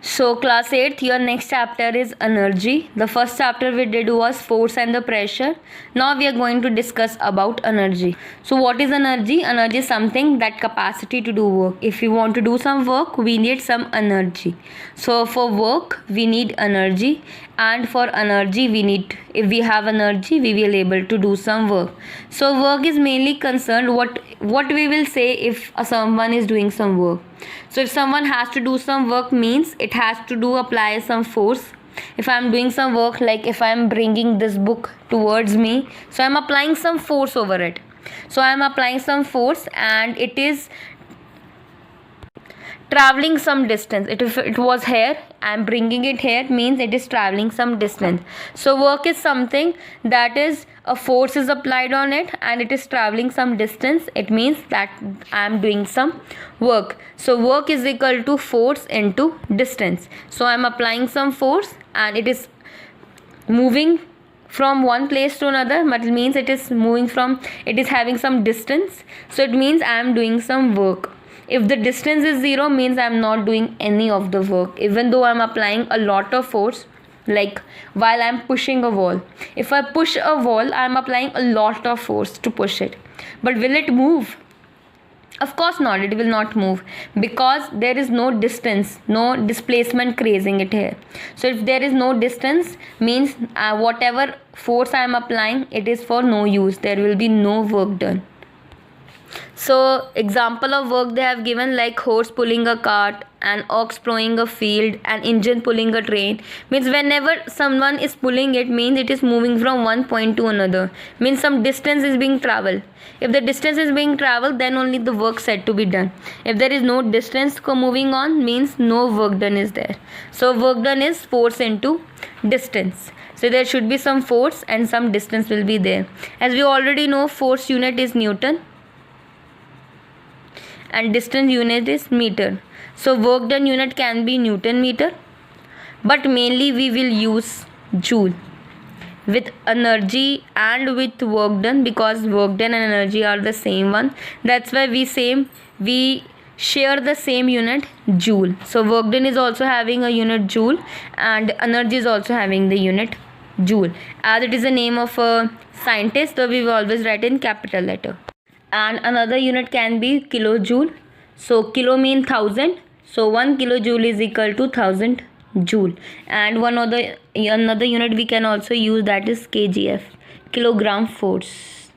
So class 8th, your next chapter is energy. The first chapter we did was force and the pressure. Now we are going to discuss about energy. So what is energy? Energy is something that capacity to do work. If we want to do some work, we need some energy. So for work, we need energy, and for energy we need, if we have energy, we will able to do some work. So work is mainly concerned what we will say if someone is doing some work. So if someone has to do some work, means it has to do apply some force. If I am doing some work, like if I am bringing this book towards me, so I am applying some force over it. So I am applying some force and it is traveling some distance. If it was here, I am bringing it here, means it is traveling some distance. So work is something that is a force is applied on it and it is traveling some distance. It means that I am doing some work. So work is equal to force into distance. So I am applying some force and it is moving from one place to another, but it means it is moving from, it is having some distance. So it means I am doing some work. If the distance is 0, means I am not doing any of the work, even though I am applying a lot of force. Like while I am pushing a wall, if I push a wall, I am applying a lot of force to push it, but will it move? Of course not, it will not move, because there is no distance, no displacement creating it here. So if there is no distance, means whatever force I am applying, it is for no use, there will be no work done. So example of work they have given, like horse pulling a cart, an ox plowing a field, an engine pulling a train. Means whenever someone is pulling it, means it is moving from one point to another, means some distance is being traveled. If the distance is being traveled, then only the work said to be done. If there is no distance moving on, means no work done is there. So work done is force into distance. So there should be some force and some distance will be there. As we already know, force unit is Newton and distance unit is meter. So work done unit can be Newton meter, but mainly we will use joule with energy and with work done, because work done and energy are the same one. That's why we share the same unit, joule. So work done is also having a unit joule and energy is also having the unit joule. As it is the name of a scientist, so we will always write in capital letter. And another unit can be kilojoule. So kilo mean 1000, so 1 kilojoule is equal to 1000 joule. And another unit we can also use, that is kgf, kilogram force.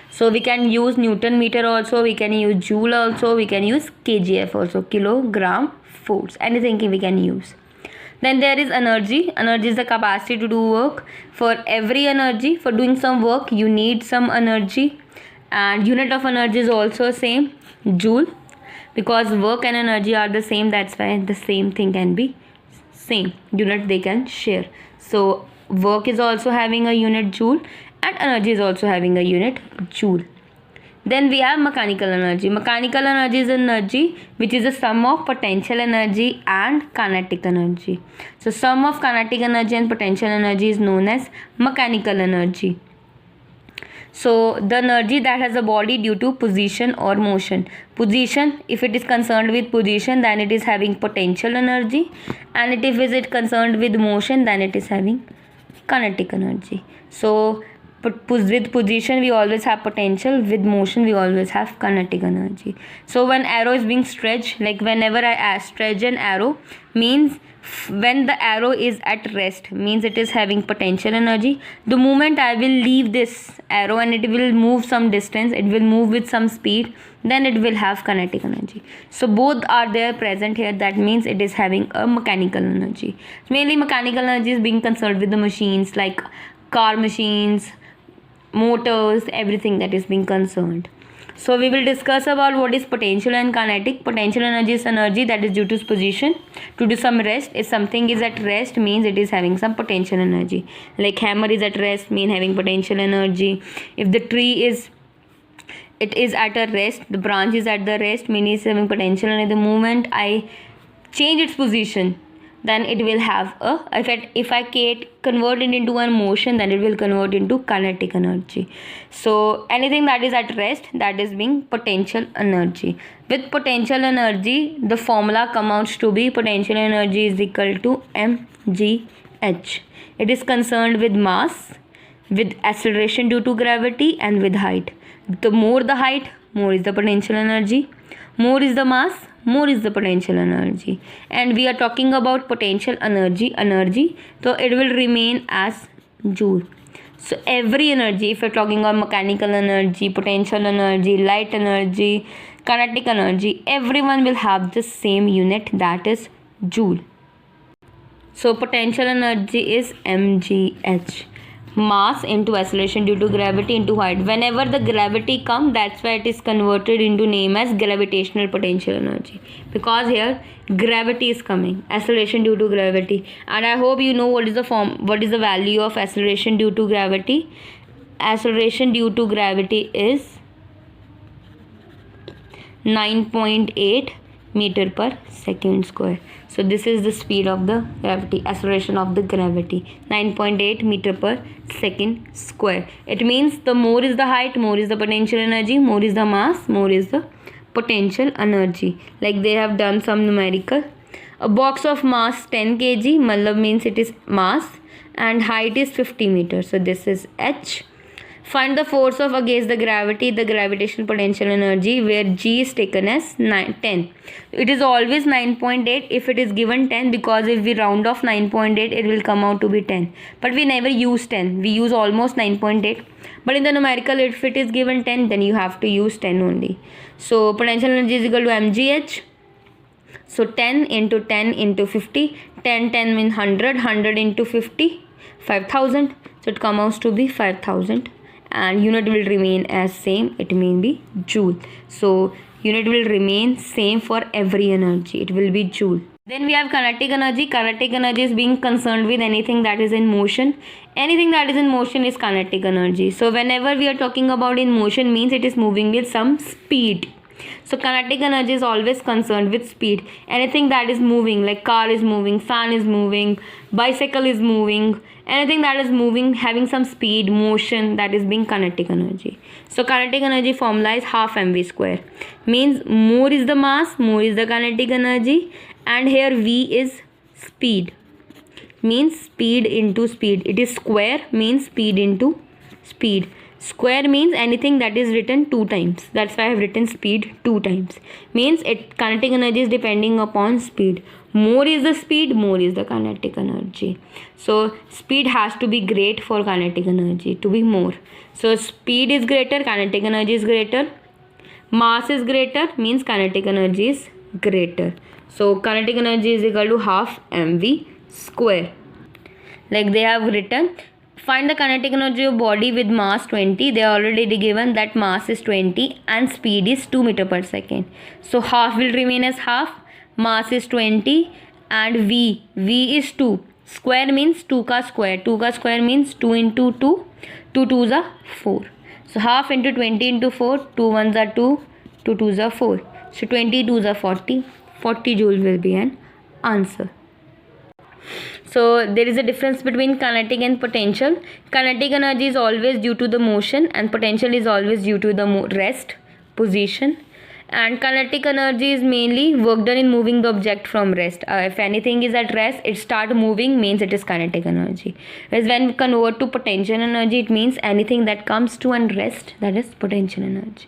So we can use Newton meter also, we can use joule also, we can use kgf also, kilogram force, anything we can use. Then there is energy. Energy is the capacity to do work. For every energy, for doing some work, you need some energy, and unit of energy is also same, joule, because work and energy are the same, that's why the same thing can be same unit they can share. So work is also having a unit joule and energy is also having a unit joule. Then we have mechanical energy. Mechanical energy is energy which is a sum of potential energy and kinetic energy. So sum of kinetic energy and potential energy is known as mechanical energy. So the energy that has a body due to position or motion. Position, if it is concerned with position, then it is having potential energy, and if it is concerned with motion, then it is having kinetic energy. So with position we always have potential, with motion we always have kinetic energy. So when arrow is being stretched, like whenever I stretch an arrow, means when the arrow is at rest, means it is having potential energy. The moment I will leave this arrow and it will move some distance, it will move with some speed, then it will have kinetic energy. So both are there present here, that means it is having a mechanical energy. Mainly mechanical energy is being concerned with the machines, like car machines, motors, everything that is being concerned. So we will discuss about what is potential and kinetic. Potential energy is energy that is due to position to do some rest. If something is at rest, means it is having some potential energy. Like hammer is at rest, mean having potential energy. If the tree is at a rest, the branch is at the rest, mean it's having potential energy. The moment I change its position, then it will have a, if I convert it into a motion, then it will convert into kinetic energy. So anything that is at rest, that is being potential energy. With potential energy, the formula comes out to be potential energy is equal to mgh. It is concerned with mass, with acceleration due to gravity, and with height. The more the height, more is the potential energy. More is the mass, more is the potential energy. And we are talking about potential energy, so it will remain as joule. So every energy, if you're talking about mechanical energy, potential energy, light energy, kinetic energy, everyone will have the same unit, that is joule. So potential energy is mgh. Mass into acceleration due to gravity into height. Whenever the gravity comes, that's why it is converted into name as gravitational potential energy, because here gravity is coming, acceleration due to gravity. And I hope you know what is the value of acceleration due to gravity. Acceleration due to gravity is 9.8 meter per second square. So this is the speed of the gravity, acceleration of the gravity, 9.8 meter per second square. It means the more is the height, more is the potential energy, more is the mass, more is the potential energy. Like they have done some numerical. A box of mass 10 kg, matlab means it is mass, and height is 50 meters. So this is h. Find the force of against the gravity, the gravitational potential energy, where g is taken as 10. It is always 9.8 if it is given 10, because if we round off 9.8, it will come out to be 10. But we never use 10. We use almost 9.8. But in the numerical, if it is given 10, then you have to use 10 only. So potential energy is equal to mgh. So 10 into 10 into 50. 10 means 100. 100 into 50, 5000. So it comes out to be 5000. And unit will remain as same, it may be joule. So unit will remain same for every energy, it will be joule. Then we have kinetic energy. Kinetic energy is being concerned with anything that is in motion. Anything that is in motion is kinetic energy. So whenever we are talking about in motion, means it is moving with some speed. So kinetic energy is always concerned with speed. Anything that is moving, like car is moving, fan is moving, bicycle is moving, anything that is moving, having some speed, motion, that is being kinetic energy. So kinetic energy formula is half mv square. Means more is the mass, more is the kinetic energy, and here v is speed. Means speed into speed. It is square, means speed into speed. Square means anything that is written 2 times. That's why I have written speed 2 times. Means kinetic energy is depending upon speed. More is the speed, more is the kinetic energy. So speed has to be great for kinetic energy to be more. So speed is greater, kinetic energy is greater. Mass is greater, means kinetic energy is greater. So kinetic energy is equal to half mv square. Like they have written, find the kinetic energy of body with mass 20. They are already given that mass is 20 and speed is 2 meter per second. So half will remain as half. Mass is 20 and v is 2. Square means 2 ka square. 2 ka square means 2 into 2. 2 2s are 4. So half into 20 into 4. 2 1s are 2. 2 2s are 4. So 20 2s are 40. 40 joule will be an answer. So there is a difference between kinetic and potential. Kinetic energy is always due to the motion and potential is always due to the rest position. And kinetic energy is mainly work done in moving the object from rest. If anything is at rest, it start moving, means it is kinetic energy. Whereas when we convert to potential energy, it means anything that comes to and rest, that is potential energy.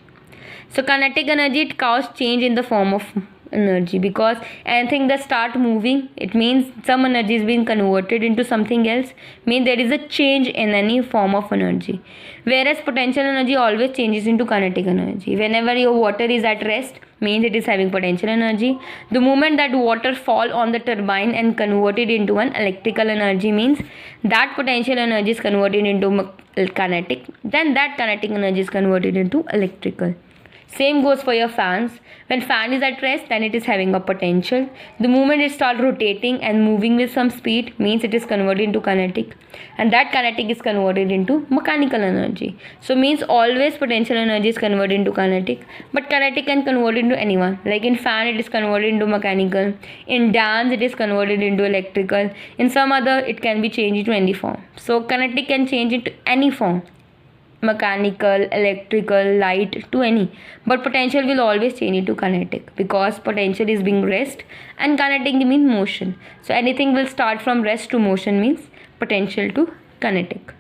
So kinetic energy, it causes change in the form of energy, because anything that start moving, it means some energy is being converted into something else, means there is a change in any form of energy. Whereas potential energy always changes into kinetic energy. Whenever your water is at rest, means it is having potential energy. The moment that water fall on the turbine and converted into an electrical energy, means that potential energy is converted into kinetic, then that kinetic energy is converted into electrical. Same goes for your fans. When fan is at rest, then it is having a potential. The moment it starts rotating and moving with some speed means it is converted into kinetic, and that kinetic is converted into mechanical energy. So means always potential energy is converted into kinetic, but kinetic can convert into anyone. Like in fan it is converted into mechanical, in dance it is converted into electrical, in some other it can be changed into any form. So kinetic can change into any form, mechanical, electrical, light, to any, but potential will always change into kinetic because potential is being rest and kinetic means motion. So anything will start from rest to motion means potential to kinetic.